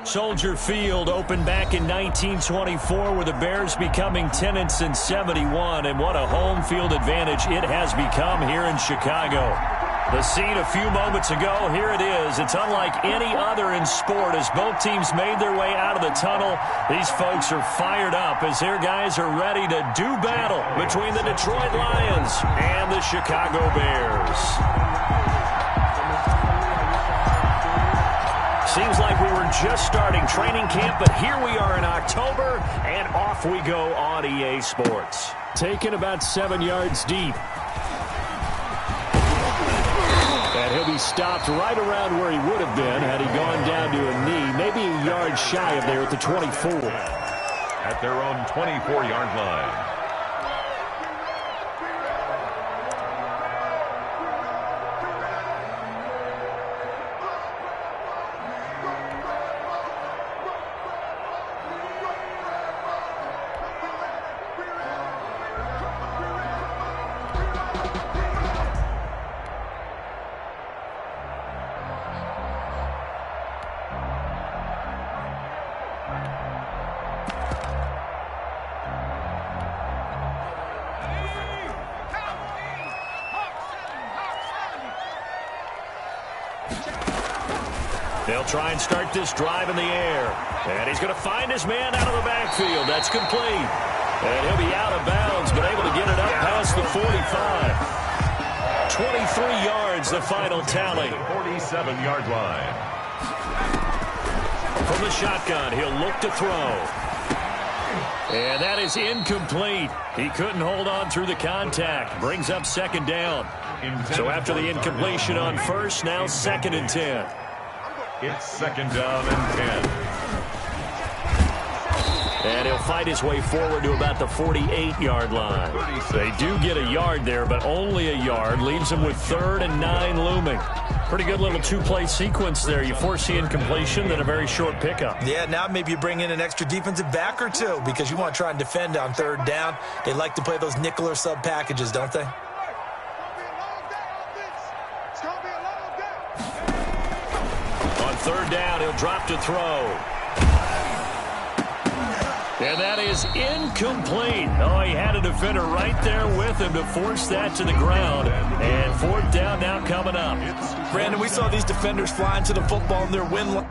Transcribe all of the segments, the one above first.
Soldier Field opened back in 1924 with the Bears becoming 10-71, and what a home field advantage it has become here in Chicago. The scene a few moments ago, here it is. It's unlike any other in sport as both teams made their way out of the tunnel. These folks are fired up as their guys are ready to do battle between the Detroit Lions and the Chicago Bears. Seems like we were just starting training camp, but here we are in October, and off we go on EA Sports. Taken about 7 yards deep. And he'll be stopped right around where he would have been had he gone down to a knee, maybe a yard shy of there at the 24. At their own 24-yard line. They'll try and start this drive in the air. And he's going to find his man out of the backfield. That's complete. And he'll be out of bounds, but able to get it up past the 45. 23 yards, the final tally. 47-yard line. From the shotgun, he'll look to throw. And that is incomplete. He couldn't hold on through the contact. Brings up second down. So after the incompletion on first, now 2nd and 10. It's 2nd down and 10. And he'll fight his way forward to about the 48-yard line. They do get a yard there, but only a yard. Leaves them with 3rd and 9 looming. Pretty good little two-play sequence there. You force the incompletion, then a very short pickup. Yeah, now maybe you bring in an extra defensive back or two because you want to try and defend on 3rd down. They like to play those nickel or sub packages, don't they? On 3rd down, he'll drop to throw. And that is incomplete. Oh, he had a defender right there with him to force that to the ground. And 4th down now coming up. Brandon, we saw these defenders flying to the football in their win line.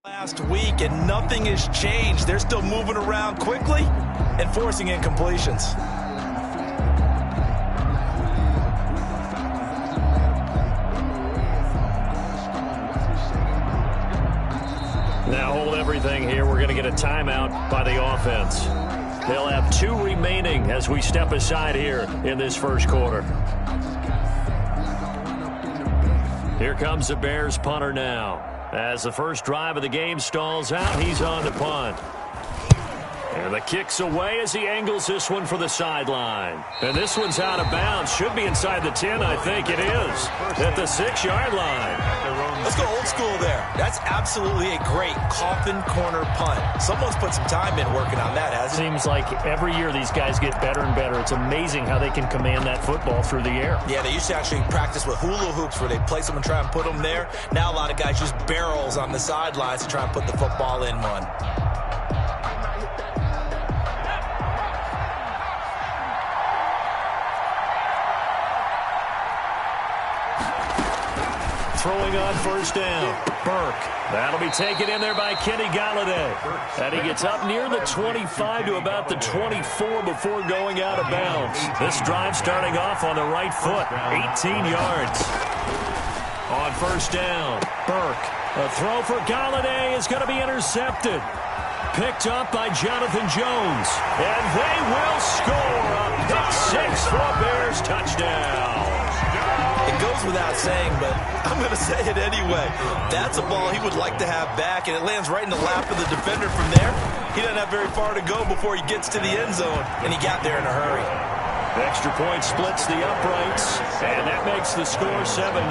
Last week, and nothing has changed. They're still moving around quickly and forcing incompletions. Now hold everything here. We're going to get a timeout by the offense. They'll have 2 remaining as we step aside here in this first quarter. Here comes the Bears punter now. As the first drive of the game stalls out, he's on to punt. And the kick's away as he angles this one for the sideline. And this one's out of bounds. Should be inside the 10, I think it is. At the 6-yard line. Let's go old school there. That's absolutely a great coffin corner punt. Someone's put some time in working on that, hasn't it? Seems like every year these guys get better and better. It's amazing how they can command that football through the air. Yeah, they used to actually practice with hula hoops where they place them and try and put them there. Now a lot of guys use barrels on the sidelines to try and put the football in one. Throwing on first down. Burke. That'll be taken in there by Kenny Galladay. And he gets up near the 25 to about the 24 before going out of bounds. This drive starting off on the right foot. 18 yards. On first down, Burke. A throw for Galladay is going to be intercepted. Picked up by Jonathan Jones. And they will score a pick-6 for a Bears touchdown. It goes without saying, but I'm going to say it anyway. That's a ball he would like to have back, and it lands right in the lap of the defender from there. He doesn't have very far to go before he gets to the end zone, and he got there in a hurry. The extra point splits the uprights, and that makes the score 7-0.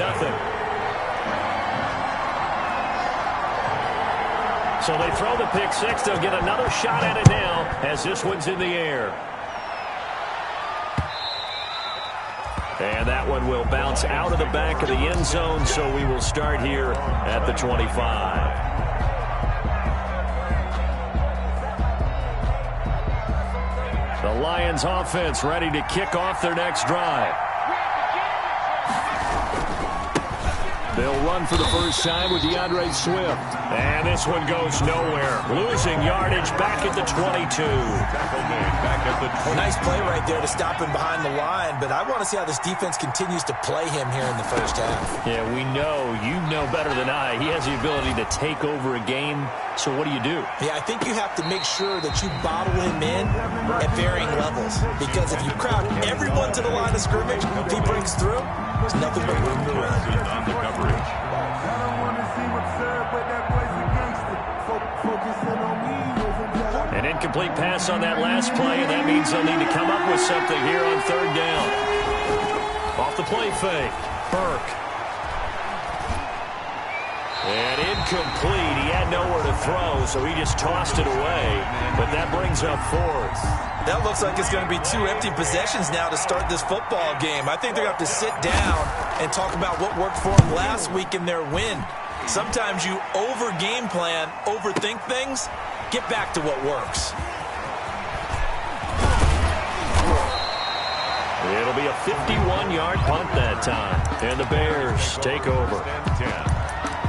So they throw the pick-6. They'll get another shot at it now as this one's in the air. And that one will bounce out of the back of the end zone, so we will start here at the 25. The Lions offense ready to kick off their next drive. They'll run for the first time with DeAndre Swift. And this one goes nowhere. Losing yardage back at the 22. Nice play right there to stop him behind the line, but I want to see how this defense continues to play him here in the first half. Yeah, we know. You know better than I. He has the ability to take over a game. So what do you do? Yeah, I think you have to make sure that you bottle him in at varying levels. Because if you crowd everyone to the line of scrimmage, if he breaks through, there's nothing but room to run. On the coverage. An incomplete pass on that last play, and that means they'll need to come up with something here on third down. Off the play fake. Burke. And incomplete. He had nowhere to throw, so he just tossed it away. But that brings up fourth. That looks like it's going to be 2 empty possessions now to start this football game. I think they're going to have to sit down and talk about what worked for them last week in their win. Sometimes you over-game plan, overthink things. Get back to what works. It'll be a 51-yard punt that time. And the Bears take over. 10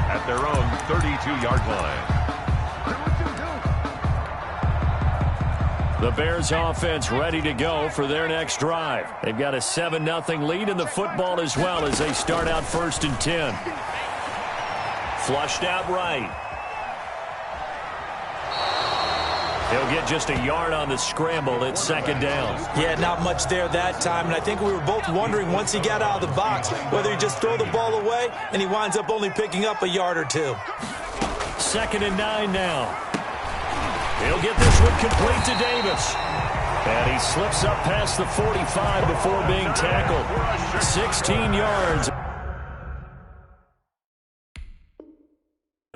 at their own 32-yard line. The Bears offense ready to go for their next drive. They've got a 7-0 lead in the football as well as they start out first and 10. Flushed out right. He'll get just a yard on the scramble. It's second down. Yeah, not much there that time, and I think we were both wondering once he got out of the box whether he just throw the ball away, and he winds up only picking up a yard or two. 2nd and 9 now. He'll get this one complete to Davis. And he slips up past the 45 before being tackled. 16 yards.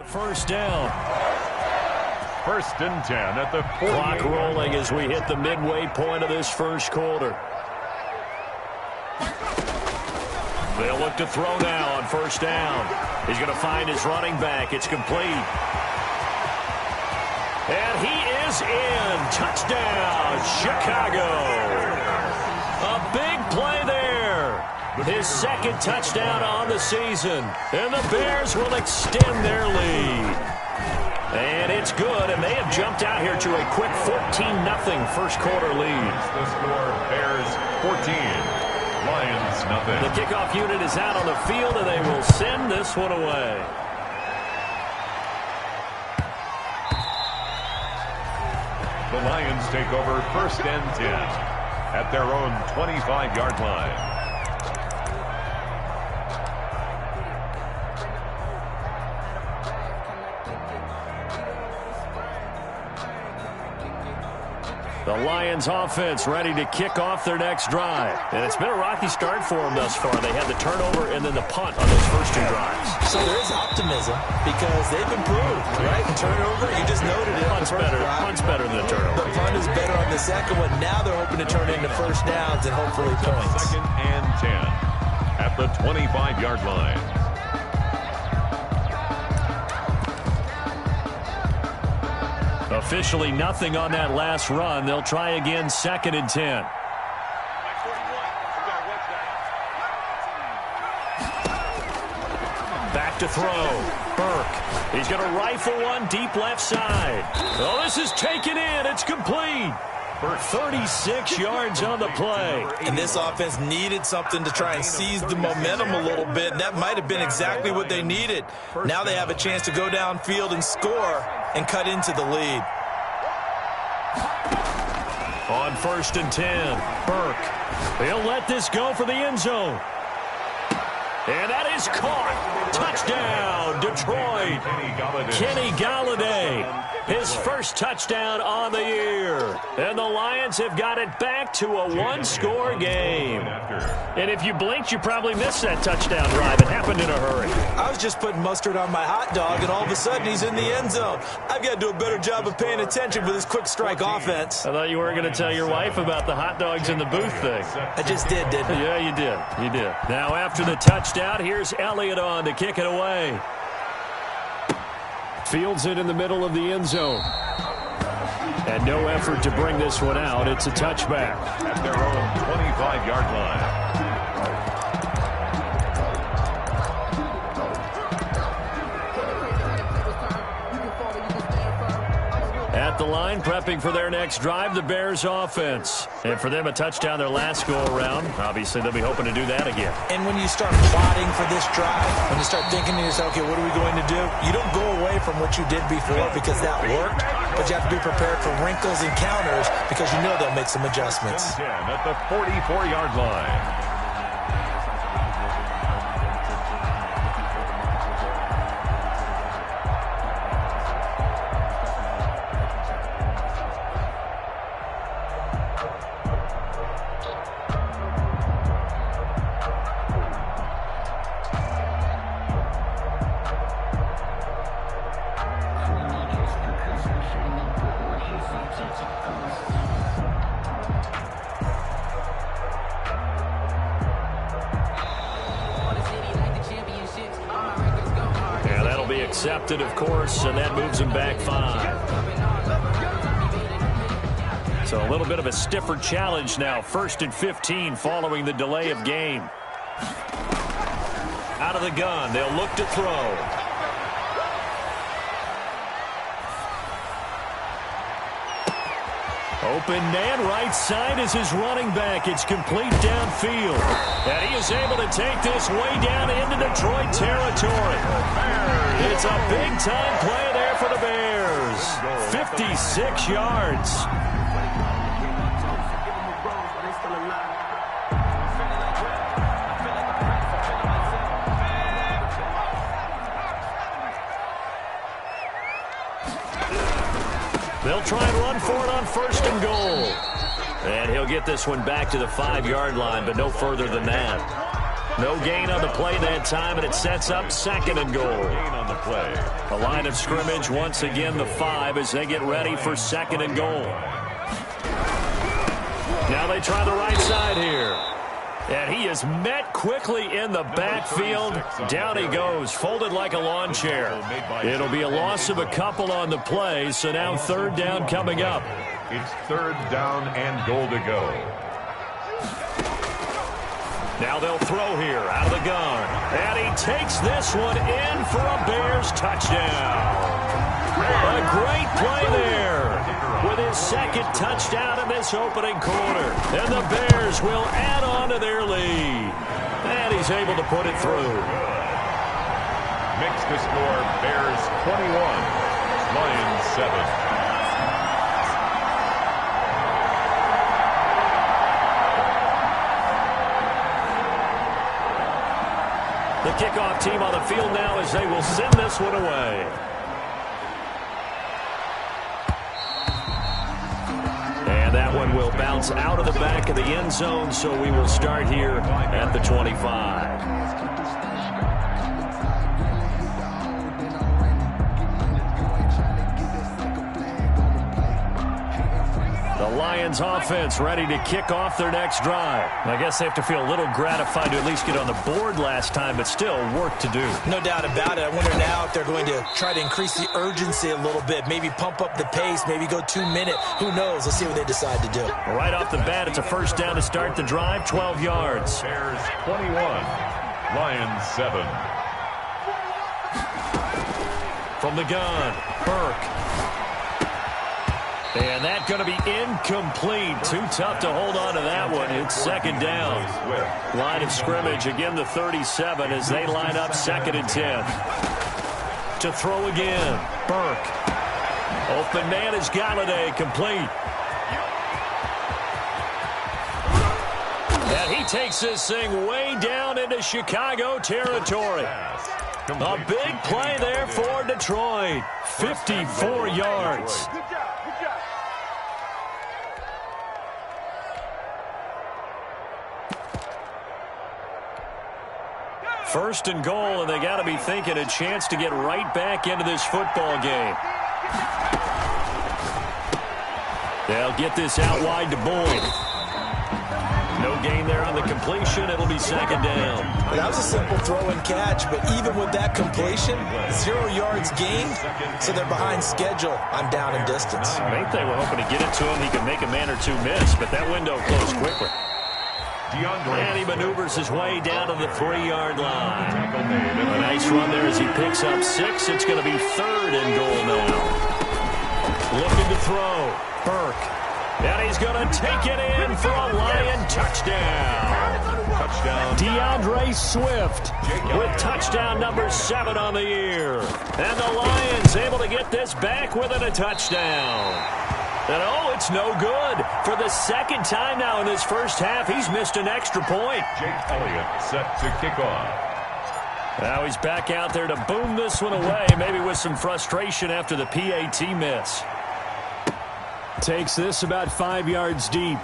First down. 1st and 10 at the 48. Clock rolling as we hit the midway point of this first quarter. They'll look to throw now on first down. He's going to find his running back. It's complete. And he is in. Touchdown, Chicago. A big play there. His 2nd touchdown on the season. And the Bears will extend their lead. And it's good, and they have jumped out here to a quick 14-0 first quarter lead. The score, Bears 14, Lions nothing. The kickoff unit is out on the field, and they will send this one away. The Lions take over 1st and 10 at their own 25-yard line. The Lions offense ready to kick off their next drive. And it's been a rocky start for them thus far. They had the turnover and then the punt on those first two drives. So there is optimism because they've improved, right? Turnover, you just noted it. Punt's better than the turnover. The punt is better on the second one. Now they're hoping to turn it into first downs and hopefully points. 2nd and 10 at the 25-yard line. Officially nothing on that last run. They'll try again 2nd and 10. Back to throw. Burke. He's going to rifle one deep left side. Oh, this is taken in. It's complete. 36 yards on the play. And this offense needed something to try and seize the momentum a little bit. And that might have been exactly what they needed. Now they have a chance to go downfield and score and cut into the lead. On 1st and 10, Burke. He'll let this go for the end zone. And that is caught. Touchdown, Detroit. Kenny Galladay. His first touchdown on the year. And the Lions have got it back to a one-score game. And if you blinked, you probably missed that touchdown drive. It happened in a hurry. I was just putting mustard on my hot dog, and all of a sudden he's in the end zone. I've got to do a better job of paying attention for this quick strike offense. I thought you weren't going to tell your wife about the hot dogs in the booth thing. I just did, didn't I? Yeah, you did. You did. Now after the touchdown, here's Elliott on to kick it away. Fields it in the middle of the end zone. And no effort to bring this one out. It's a touchback. At their own 25-yard line. At the line, prepping for their next drive, the Bears offense. And for them, a touchdown their last go-around. Obviously, they'll be hoping to do that again. And when you start plotting for this drive, when you start thinking to yourself, okay, what are we going to do? You don't go away from what you did before because that worked, but you have to be prepared for wrinkles and counters because you know they'll make some adjustments. At the 44-yard line. Accepted, of course, and that moves him back 5. So a little bit of a stiffer challenge now. 1st and 15 following the delay of game. Out of the gun, they'll look to throw. Open man, right side is his running back. It's complete downfield. And he is able to take this way down into Detroit territory. It's a big-time play there for the Bears. 56 yards. They'll try and run for it on 1st and goal. And he'll get this one back to the 5-yard line, but no further than that. No gain on the play that time, and it sets up 2nd and goal. The line of scrimmage, once again, the 5 as they get ready for 2nd and goal. Now they try the right side here. And he is met quickly in the backfield. Down he goes, folded like a lawn chair. It'll be a loss of a couple on the play, so now 3rd down coming up. It's 3rd down and goal to go. Now they'll throw here out of the gun. And he takes this one in for a Bears touchdown. A great play there with his 2nd touchdown in this opening quarter. And the Bears will add on to their lead. And he's able to put it through. Makes the score Bears 21, Lions 7. The kickoff team on the field now as they will send this one away. And It'll bounce out of the back of the end zone, so we will start here at the 25. The Lions offense ready to kick off their next drive. I guess they have to feel a little gratified to at least get on the board last time, but still work to do. No doubt about it. I wonder now if they're going to try to increase the urgency a little bit, maybe pump up the pace, maybe go 2 minutes. Who knows? Let's see what they decide to do. Right off the bat, it's a first down to start the drive, 12 yards. Bears 21, Lions 7. From the gun, Burke. And that's going to be incomplete. Too tough to hold on to that one. It's second down. Line of scrimmage, again the 37 as they line up 2nd and 10. To throw again, Burke. Open man is Galladay, complete. And he takes this thing way down into Chicago territory. A big play there for Detroit. 54 yards. First and goal, and they got to be thinking a chance to get right back into this football game. They'll get this out wide to Boyd. No gain there on the completion. It'll be second down. That was a simple throw and catch, but even with that completion, 0 yards gained, so they're behind schedule on down and distance. I think they were hoping to get it to him. He could make a man or two miss, but that window closed quickly. And he maneuvers his way down to the 3-yard line. A nice run there as he picks up 6. It's going to be 3rd and goal now. Looking to throw. Burke. And he's going to take it in for a Lion touchdown. DeAndre Swift with touchdown number 7 on the year. And the Lions able to get this back within a touchdown. And oh, it's no good. For the second time now in this first half, he's missed an extra point. Jake Elliott set to kick off. Now he's back out there to boom this one away, maybe with some frustration after the PAT miss. Takes this about 5 yards deep.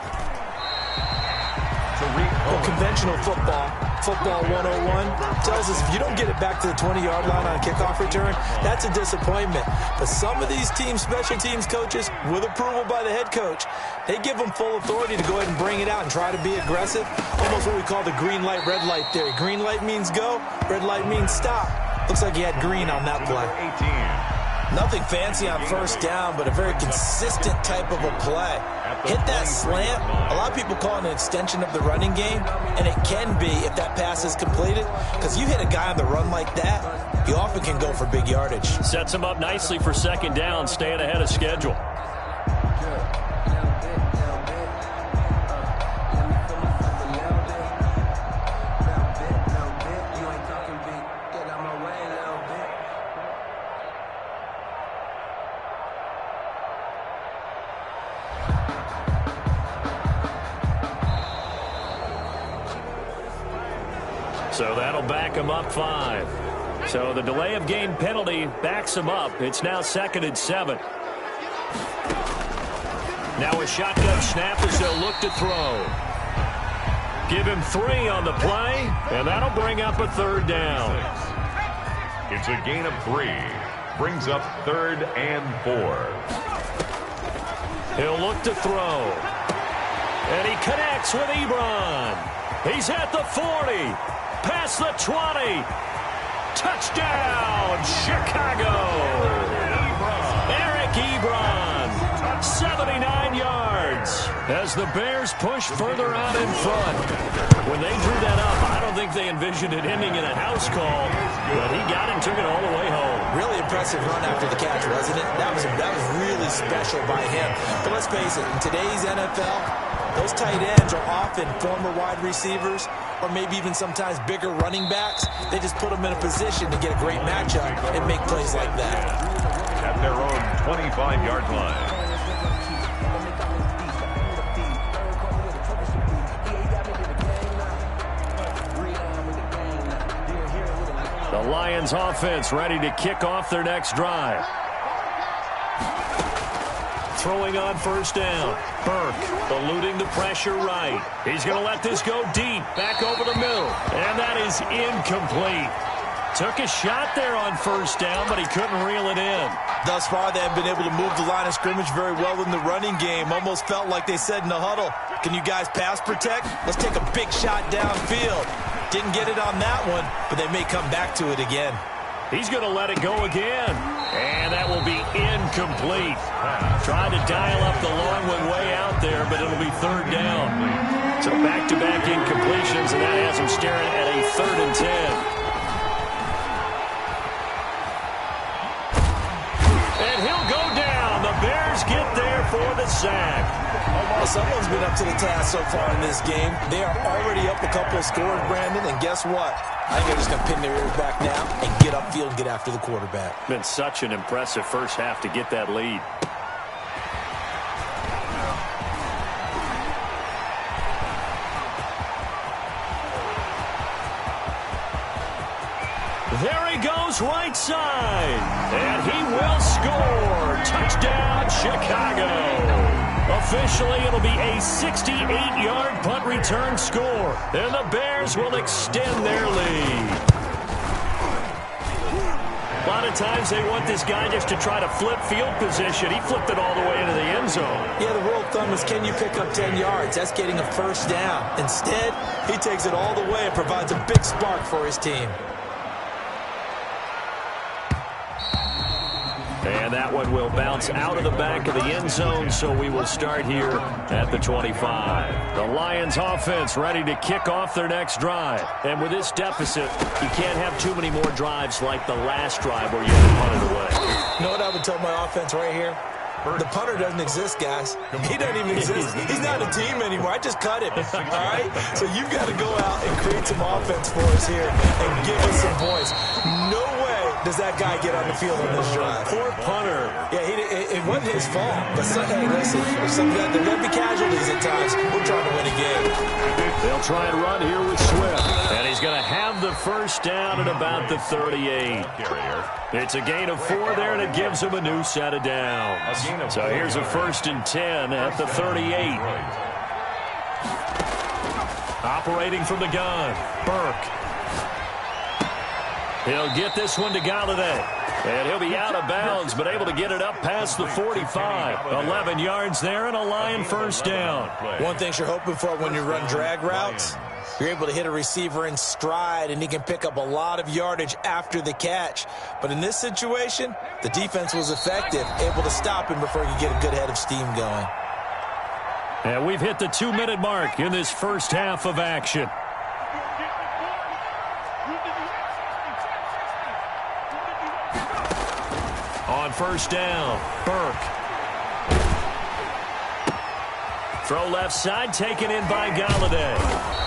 Well, conventional football 101, tells us if you don't get it back to the 20-yard line on a kickoff return, that's a disappointment. But some of these teams, special teams coaches, with approval by the head coach, they give them full authority to go ahead and bring it out and try to be aggressive. Almost what we call the green light, red light theory. Green light means go, red light means stop. Looks like he had green on that play. 18. Nothing fancy on first down, but a very consistent type of a play. Hit that slant. A lot of people call it an extension of the running game, and it can be if that pass is completed, because you hit a guy on the run like that, you often can go for big yardage. Sets him up nicely for second down, staying ahead of schedule. So that'll back him up 5. So the delay of game penalty backs him up. It's now 2nd and 7. Now a shotgun snap as they'll look to throw. Give him 3 on the play, and that'll bring up a 3rd down. It's a gain of 3. Brings up 3rd and 4. He'll look to throw. And he connects with Ebron. He's at the 40. Past the 20. Touchdown, Chicago. Eric Ebron, 79 yards. As the Bears push further out in front. When they drew that up, I don't think they envisioned it ending in a house call, but he got it and took it all the way home. Really impressive run after the catch, wasn't it? That was really special by him. But let's face it, in today's NFL, those tight ends are often former wide receivers or maybe even sometimes bigger running backs. They just put them in a position to get a great matchup and make plays like that. At their own 25-yard line. The Lions offense ready to kick off their next drive. throwing on first down. Burke eluding the pressure right. He's going to let this go deep, back over the middle. And that is incomplete. Took a shot there on first down, but he couldn't reel it in. Thus far, they have been able to move the line of scrimmage very well in the running game. Almost felt like they said in the huddle, can you guys pass protect? Let's take a big shot downfield. Didn't get it on that one, but they may come back to it again. He's going to let it go again. And that will be incomplete. Tried to dial up the long one way out there, but it'll be third down. So back-to-back incompletions, and that has him staring at a 3rd and 10. And he'll go down. The Bears get there for the sack. Well, someone's been up to the task so far in this game. They are already up a couple of scores, Brandon, and guess what? I think they're just going to pin their ears back now and get upfield and get after the quarterback. Been such an impressive first half to get that lead. There he goes, right side. And he will score. Touchdown, Chicago. Officially, it'll be a 68-yard punt return score. And the Bears will extend their lead. A lot of times they want this guy just to try to flip field position. He flipped it all the way into the end zone. Yeah, the rule of thumb is, can you pick up 10 yards? That's getting a first down. Instead, he takes it all the way and provides a big spark for his team. And that one will bounce out of the back of the end zone, so we will start here at the 25. The Lions offense ready to kick off their next drive. And with this deficit, you can't have too many more drives like the last drive where you had to punt it away. You know what I would tell my offense right here? The punter doesn't exist, guys. He doesn't even exist. He's not a team anymore. I just cut him, all right? So you've got to go out and create some offense for us here and give us some points. No way does that guy get on the field on this drive. Poor punter. Yeah, it wasn't his fault. But, hey, listen, there are going to be casualties at times. We're trying to win a game. They'll try and run here with Swift. And he's going to have the first down at about the 38. It's a gain of 4 there, and it gives him a new set of downs. So here's a 1st and 10 at the 38. Operating from the gun, Burke. He'll get this one to Galladay. And he'll be out of bounds, but able to get it up past the 45. 11 yards there and a Lion first down. One thing you're hoping for when you run drag routes, you're able to hit a receiver in stride, and he can pick up a lot of yardage after the catch. But in this situation, the defense was effective, able to stop him before he could get a good head of steam going. And we've hit the 2-minute mark in this first half of action. On first down, Burke. Throw left side, taken in by Galladay.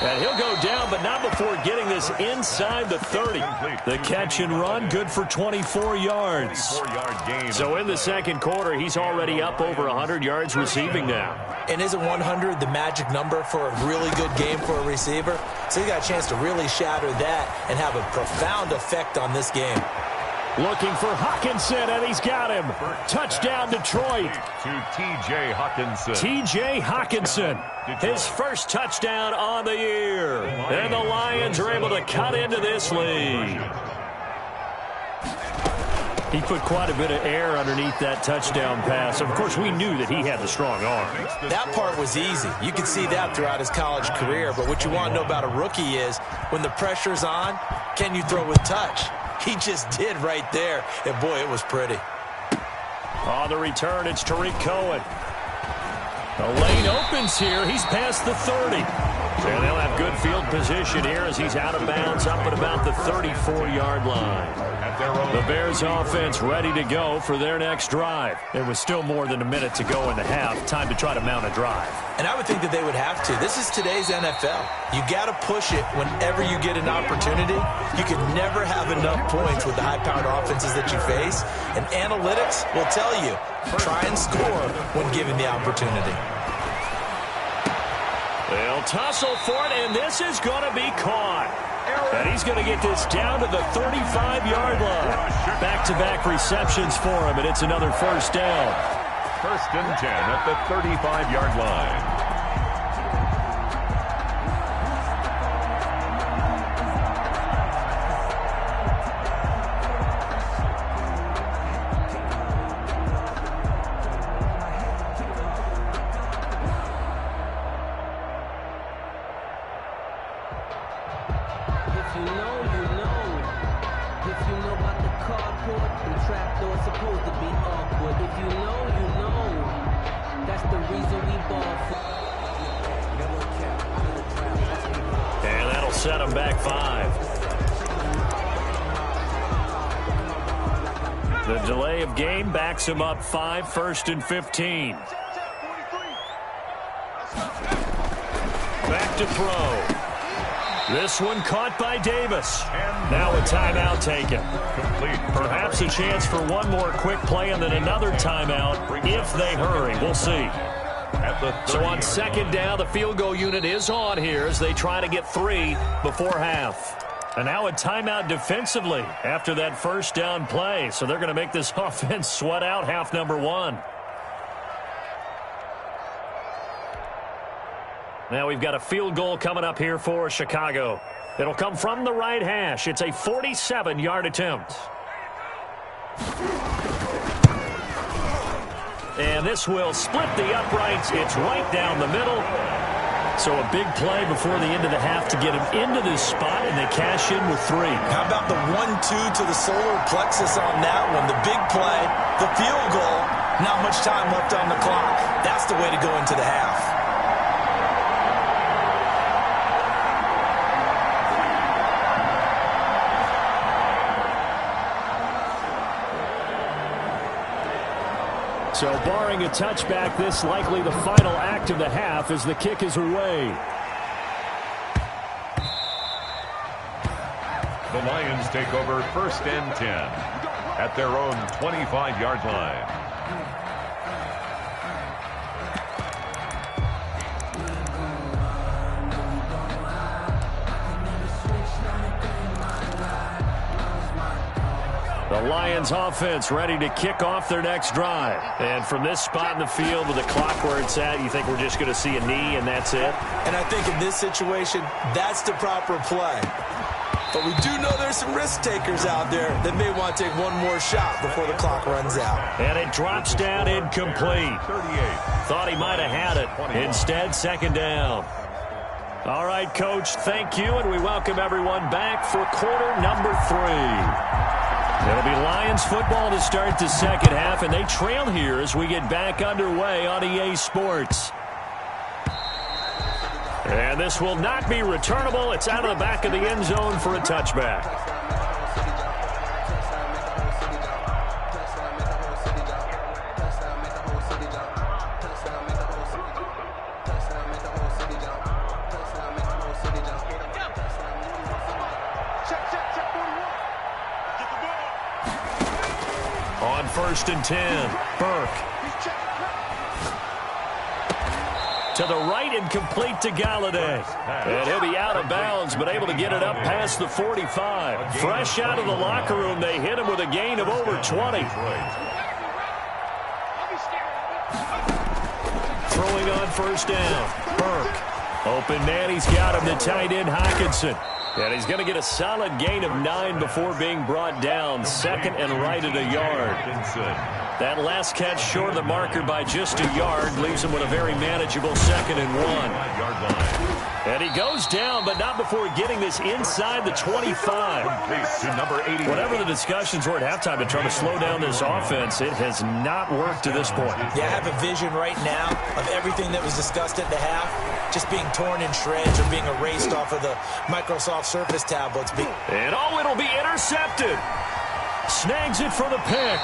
And he'll go down, but not before getting this inside the 30. The catch and run, good for 24 yards. So in the second quarter, he's already up over 100 yards receiving now. And isn't 100 the magic number for a really good game for a receiver? So he got a chance to really shatter that and have a profound effect on this game. Looking for Hockenson, and he's got him. Touchdown, Detroit. To T.J. Hockenson. T.J. Hockenson, his first touchdown on the year. And the Lions are able to cut into this lead. He put quite a bit of air underneath that touchdown pass. Of course, we knew that he had the strong arm. That part was easy. You could see that throughout his college career. But what you want to know about a rookie is when the pressure's on, can you throw with touch? He just did right there. And, boy, it was pretty. On the return, it's Tariq Cohen. The lane opens here. He's past the 30. And they'll have good field position here as he's out of bounds up at about the 34-yard line. The Bears offense ready to go for their next drive. There was still more than a minute to go in the half. Time to try to mount a drive. And I would think that they would have to. This is today's NFL. You got to push it whenever you get an opportunity. You can never have enough points with the high-powered offenses that you face. And analytics will tell you, try and score when given the opportunity. They'll tussle for it, and this is going to be caught. And he's going to get this down to the 35-yard line. Back-to-back receptions for him, and it's another first down. First and 10 at the 35-yard line. Set him back 5. The delay of game backs him up 5, first and 15. Back to throw. This one caught by Davis. Now a timeout taken. Perhaps a chance for one more quick play and then another timeout if they hurry. We'll see. So on second down, the field goal unit is on here as they try to get 3 before half. And now a timeout defensively after that first down play. So they're going to make this offense sweat out half number 1. Now we've got a field goal coming up here for Chicago. It'll come from the right hash. It's a 47-yard attempt. And this will split the uprights. It's right down the middle. So a big play before the end of the half to get him into this spot, and they cash in with 3. How about the 1-2 to the solar plexus on that one? The big play, the field goal, not much time left on the clock. That's the way to go into the half. So barring a touchback, this likely the final act of the half as the kick is away. The Lions take over first and 10 at their own 25-yard line. The Lions offense ready to kick off their next drive. And from this spot in the field with the clock where it's at, you think we're just going to see a knee and that's it? And I think in this situation, that's the proper play. But we do know there's some risk takers out there that may want to take one more shot before the clock runs out. And it drops down incomplete. 38. Thought he might have had it. Instead, second down. All right, Coach, thank you, and we welcome everyone back for quarter number 3. It'll be Lions football to start the second half, and they trail here as we get back underway on EA Sports. And this will not be returnable. It's out of the back of the end zone for a touchback. On first and 10, Burke. To the right and complete to Galladay. And he'll be out of bounds, but able to get it up past the 45. Fresh out of the locker room, they hit him with a gain of over 20. Throwing on first down, Burke. Open man, he's got him, the tight end Hockenson. And he's going to get a solid gain of 9 before being brought down. Second and right at a yard. That last catch short of the marker by just a yard leaves him with a very manageable second and 1. And he goes down, but not before getting this inside the 25. Whatever the discussions were at halftime to try to slow down this offense, it has not worked to this point. Yeah, I have a vision right now of everything that was discussed at the half just being torn in shreds or being erased off of the Microsoft Surface tablets. And it'll be intercepted. Snags it for the pick.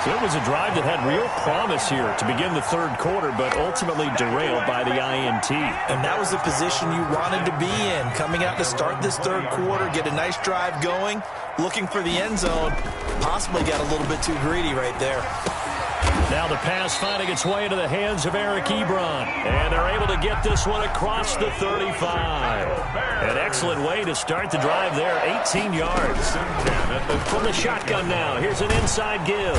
So it was a drive that had real promise here to begin the third quarter, but ultimately derailed by the INT. And that was the position you wanted to be in, coming out to start this third quarter, get a nice drive going, looking for the end zone. Possibly got a little bit too greedy right there. Now the pass finding its way into the hands of Eric Ebron. And they're able to get this one across the 35. An excellent way to start the drive there, 18 yards. From the shotgun now, here's an inside give.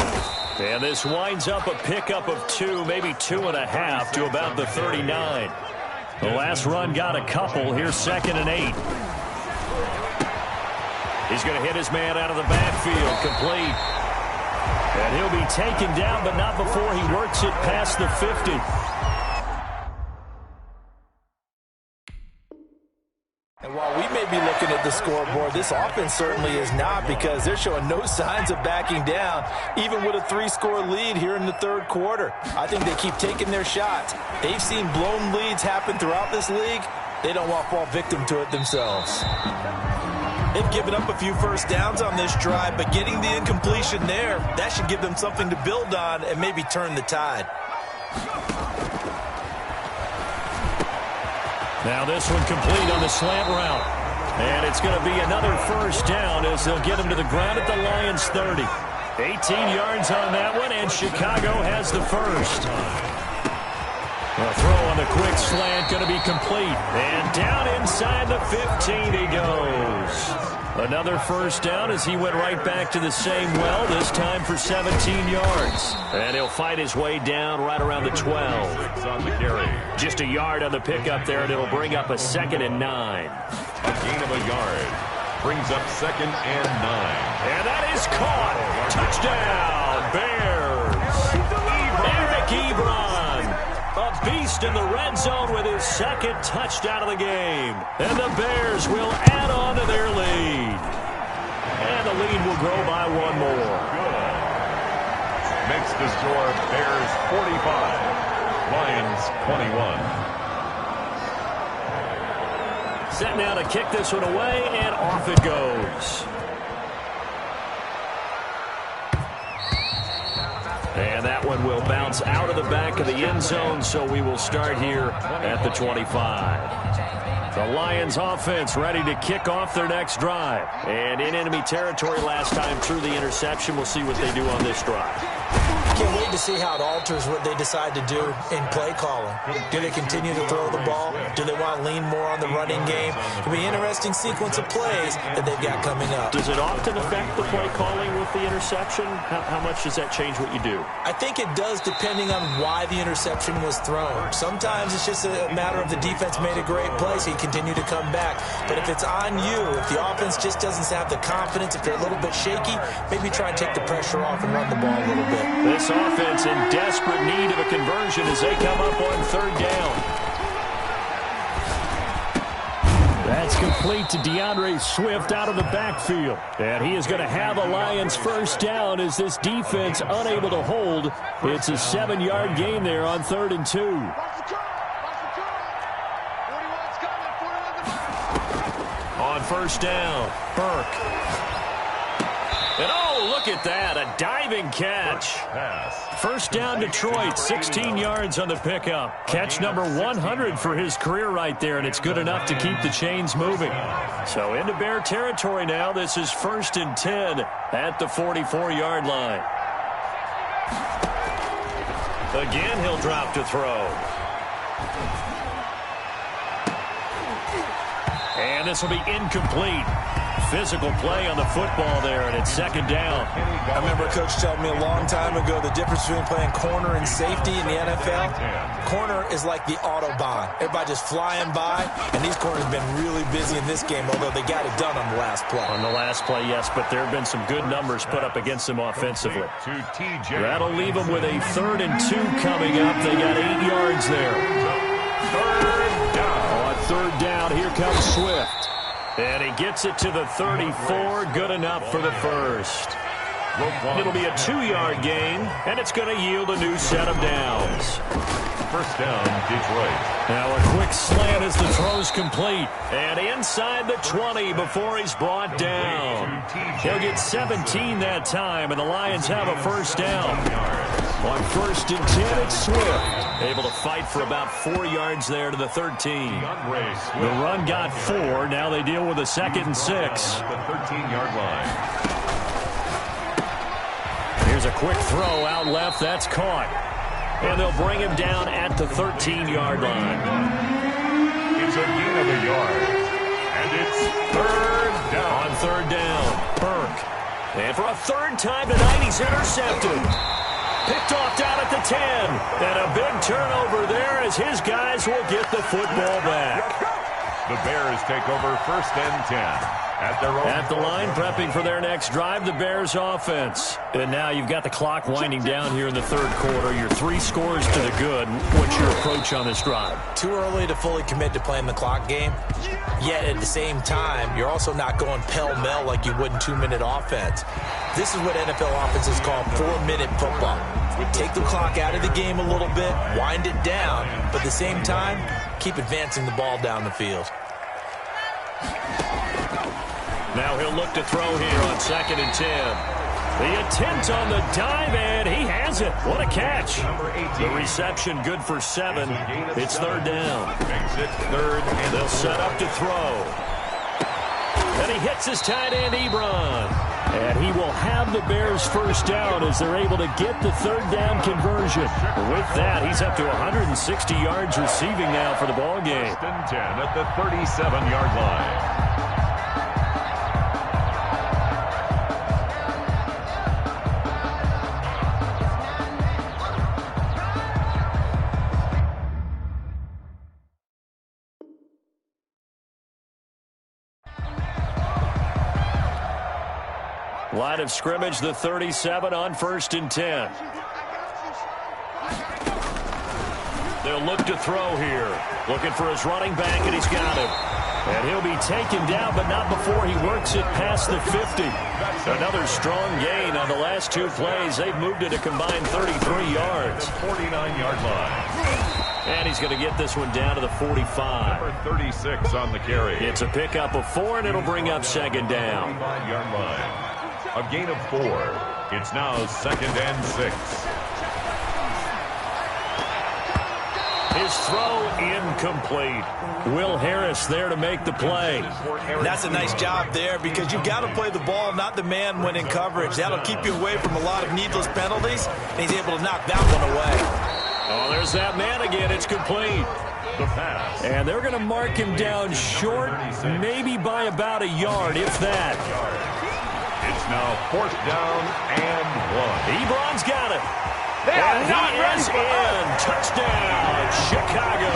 And this winds up a pickup of 2, maybe 2.5 to about the 39. The last run got a couple. Here's 2nd and 8. He's going to hit his man out of the backfield. Complete. And he'll be taken down, but not before he works it past the 50. And while we may be looking at the scoreboard, this offense certainly is not, because they're showing no signs of backing down, even with a 3-score lead here in the third quarter. I think they keep taking their shots. They've seen blown leads happen throughout this league. They don't want to fall victim to it themselves. They've given up a few first downs on this drive, but getting the incompletion there, that should give them something to build on and maybe turn the tide. Now this one complete on the slant route. And it's going to be another first down as they'll get him to the ground at the Lions 30. 18 yards on that one, and Chicago has the first. A throw on the quick slant going to be complete. And down inside the 15 he goes. Another first down as he went right back to the same well, this time for 17 yards. And he'll fight his way down right around the 12. On the carry. Just a yard on the pickup there, and it'll bring up a 2nd and 9. A gain of a yard. Brings up 2nd and 9. And that is caught. Touchdown, Bears. Eric Ebron, a beast in the red zone with his 2nd touchdown of the game. And the Bears will add on to their lead. And the lead will grow by 1 more. Good. Makes the score Bears 45, Lions 21. Set now to kick this one away, and off it goes. And that one will bounce out of the back of the end zone, so we will start here at the 25. The Lions offense ready to kick off their next drive. And in enemy territory last time through the interception. We'll see what they do on this drive. Can't wait to see how it alters what they decide to do in play calling. Do they continue to throw the ball? Do they want to lean more on the running game? It'll be an interesting sequence of plays that they've got coming up. Does it often affect the play calling with the interception? How much does that change what you do? I think it does, depending on why the interception was thrown. Sometimes it's just a matter of the defense made a great play, so you continue to come back. But if it's on you, if the offense just doesn't have the confidence, if they're a little bit shaky, maybe try and take the pressure off and run the ball a little bit. This offense in desperate need of a conversion as they come up on 3rd down. That's complete to DeAndre Swift out of the backfield. And he is going to have a Lions first down as this defense unable to hold. It's a 7-yard gain there on 3rd and 2. On first down, Burke. And oh, look at that, a diving catch. First down Detroit, 16 yards on the pickup. Catch number 100 for his career right there, and it's good enough to keep the chains moving. So into Bear territory now. This is 1st and 10 at the 44-yard line. Again, he'll drop to throw. And this will be incomplete. Physical play on the football there, and it's 2nd down. I remember a coach telling me a long time ago the difference between playing corner and safety in the NFL. Corner is like the Autobahn. Everybody just flying by, and these corners have been really busy in this game, although they got it done on the last play. On the last play, yes, but there have been some good numbers put up against them offensively. That'll leave them with a 3rd and 2 coming up. They got 8 yards there. 3rd down. On 3rd down, here comes Swift. And he gets it to the 34, good enough for the first. It'll be a 2-yard gain, and it's going to yield a new set of downs. First down, Detroit. Now a quick slant as the throw's complete. And inside the 20 before he's brought down. He'll get 17 that time, and the Lions have a first down. On 1st and 10, it's Swift. Able to fight for about 4 yards there to the 13. The run got 4. Now they deal with a 2nd and 6. The 13-yard line. Here's a quick throw out left. That's caught. And they'll bring him down at the 13-yard line. It's a gain of a yard. And it's 3rd down. On 3rd down, Burke. And for a 3rd time tonight, he's intercepted. Picked off down at the 10. And a big turnover there as his guys will get the football back. The Bears take over first and 10. At the line, prepping for their next drive, the Bears offense. And now you've got the clock winding down here in the third quarter. Your 3 scores to the good. What's your approach on this drive? Too early to fully commit to playing the clock game. Yet at the same time, you're also not going pell-mell like you would in 2-minute offense. This is what NFL offenses call 4-minute football. Take the clock out of the game a little bit, wind it down, but at the same time, keep advancing the ball down the field. Now he'll look to throw here on 2nd and 10. The attempt on the dive, and he has it. What a catch. The reception good for 7. It's 3rd down. They'll set up to throw. And he hits his tight end, Ebron. And he will have the Bears first down as they're able to get the 3rd down conversion. With that, he's up to 160 yards receiving now for the ball game. 1st and 10 at the 37-yard line. Line of scrimmage, the 37 on 1st and 10. They'll look to throw here. Looking for his running back, and he's got him. And he'll be taken down, but not before he works it past the 50. Another strong gain on the last 2 plays. They've moved it a combined 33 yards. 49-yard line. And he's going to get this one down to the 45. Number 36 on the carry. It's a pickup of 4, and it'll bring up 2nd down. 45-yard line. A gain of 4. It's now 2nd and 6. His throw incomplete. Will Harris there to make the play. That's a nice job there because you've got to play the ball, not the man when in coverage. That'll keep you away from a lot of needless penalties, and he's able to knock that one away. Oh, there's that man again. It's complete. The pass. And they're going to mark him down short, maybe by about a yard, if that. It's now 4th down and 1. Ebron's got it. And he is in. Touchdown, Chicago.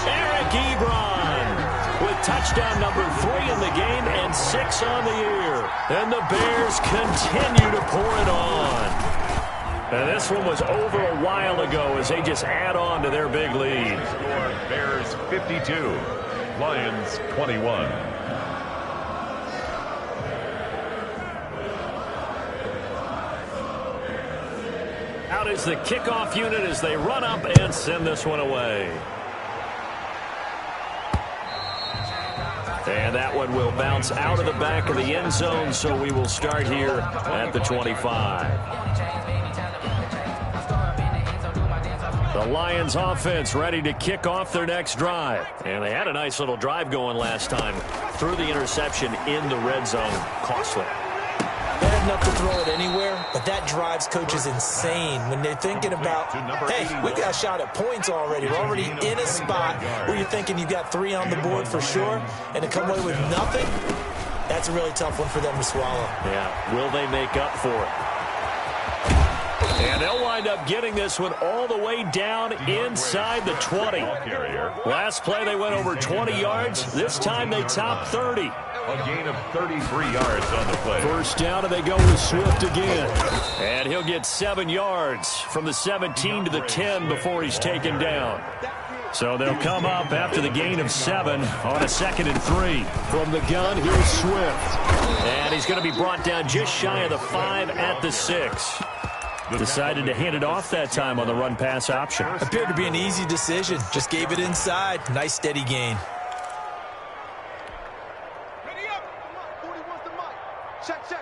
Eric Ebron with touchdown number 3 in the game and 6 on the year. And the Bears continue to pour it on. And this one was over a while ago as they just add on to their big lead. Bears 52, Lions 21. Out is the kickoff unit as they run up and send this one away. And that one will bounce out of the back of the end zone, so we will start here at the 25. The Lions offense ready to kick off their next drive. And they had a nice little drive going last time. Threw the interception in the red zone. Costly. They had enough to throw it anywhere, but that drives coaches insane when they're thinking about, hey, we've got a shot at points already. We're already in a spot where you're thinking you've got 3 on the board for sure, and to come away with nothing, that's a really tough one for them to swallow. Yeah, will they make up for it? And they'll wind up getting this one all the way down inside the 20. Last play they went over 20 yards. This time they top 30. A gain of 33 yards on the play. First down, and they go with Swift again. And he'll get 7 yards from the 17 to the 10 before he's taken down. So they'll come up after the gain of 7 on a 2nd and 3. From the gun, here's Swift. And he's going to be brought down just shy of the 5 at the 6. Decided to hand it off that time on the run-pass option. Appeared to be an easy decision. Just gave it inside. Nice steady gain. Ready up. 41's the mic.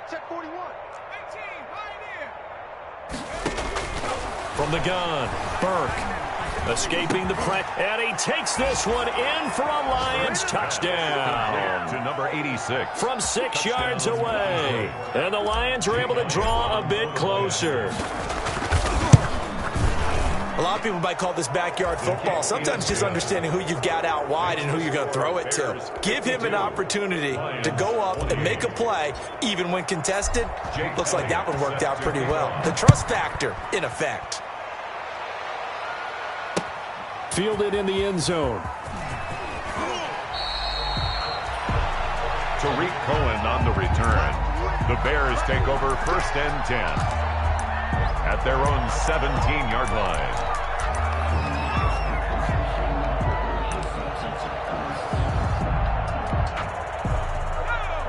Check 41. 18, right here. From the gun, Burke. Escaping the press, and he takes this one in for a Lions touchdown. To number 86. From 6 yards away. And the Lions are able to draw a bit closer. A lot of people might call this backyard football. Sometimes just understanding who you've got out wide and who you're going to throw it to. Give him an opportunity to go up and make a play, even when contested. Looks like that one worked out pretty well. The trust factor in effect. Fielded in the end zone. Tariq Cohen on the return. The Bears take over 1st and 10 at their own 17-yard line.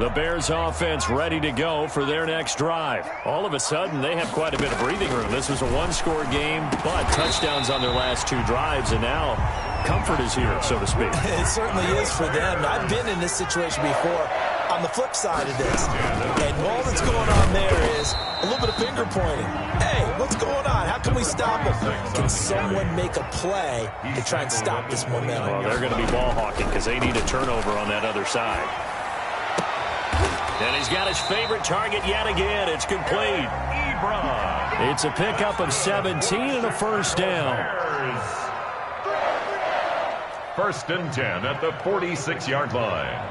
The Bears offense ready to go for their next drive. All of a sudden, they have quite a bit of breathing room. This was a one-score game, but touchdowns on their last 2 drives, and now comfort is here, so to speak. It certainly is for them. I've been in this situation before on the flip side of this. And all that's going on there is a little bit of finger pointing. Hey, what's going on? How can we stop him? Can someone make a play to try and stop this momentum? Well, they're going to be ball hawking because they need a turnover on that other side. And he's got his favorite target yet again. It's complete. It's a pickup of 17 and a first down. 1st and 10 at the 46-yard line.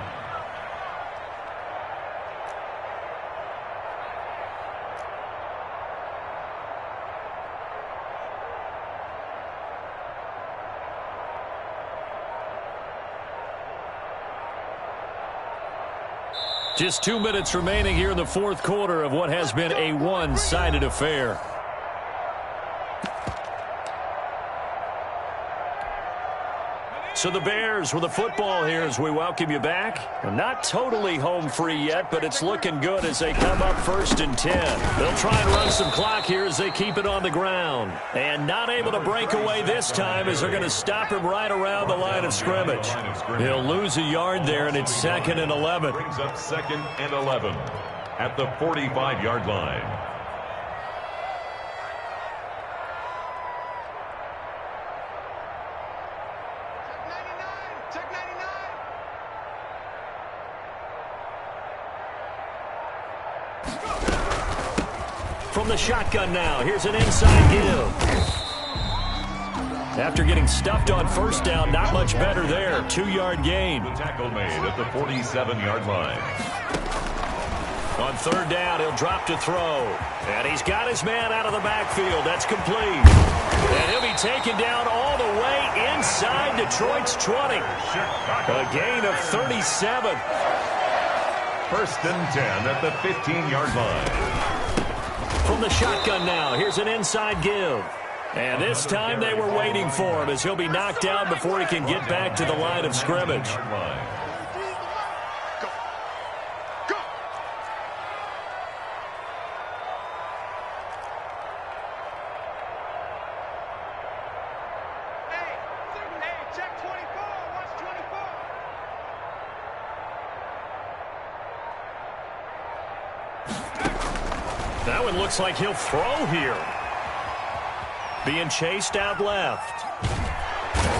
Just 2 minutes remaining here in the 4th quarter of what has been a one-sided affair. So the Bears with the football here as we welcome you back. We're not totally home free yet, but it's looking good as they come up 1st and 10. They'll try and run some clock here as they keep it on the ground. And not able to break away this time as they're going to stop him right around the line of scrimmage. He'll lose a yard there, and it's 2nd and 11. Brings up 2nd and 11 at the 45-yard line. From the shotgun now, here's an inside give. After getting stuffed on 1st down, not much better there. 2-yard gain. The tackle made at the 47-yard line. On 3rd down, he'll drop to throw. And he's got his man out of the backfield. That's complete. And he'll be taken down all the way inside Detroit's 20. A gain of 37. 1st and 10 at the 15-yard line. From the shotgun now, here's an inside give. And this time they were waiting for him as he'll be knocked down before he can get back to the line of scrimmage. That one looks like he'll throw here. Being chased out left.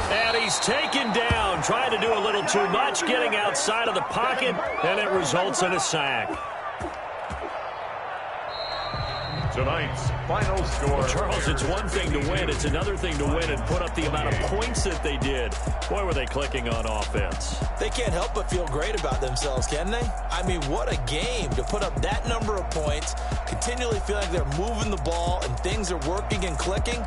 And he's taken down, trying to do a little too much, getting outside of the pocket, and it results in a sack. Tonight's final score. Well, Charles, it's one thing to win. It's another thing to win and put up the amount of points that they did. Boy, were they clicking on offense. They can't help but feel great about themselves, can they? I mean, what a game to put up that number of points, continually feeling like they're moving the ball and things are working and clicking.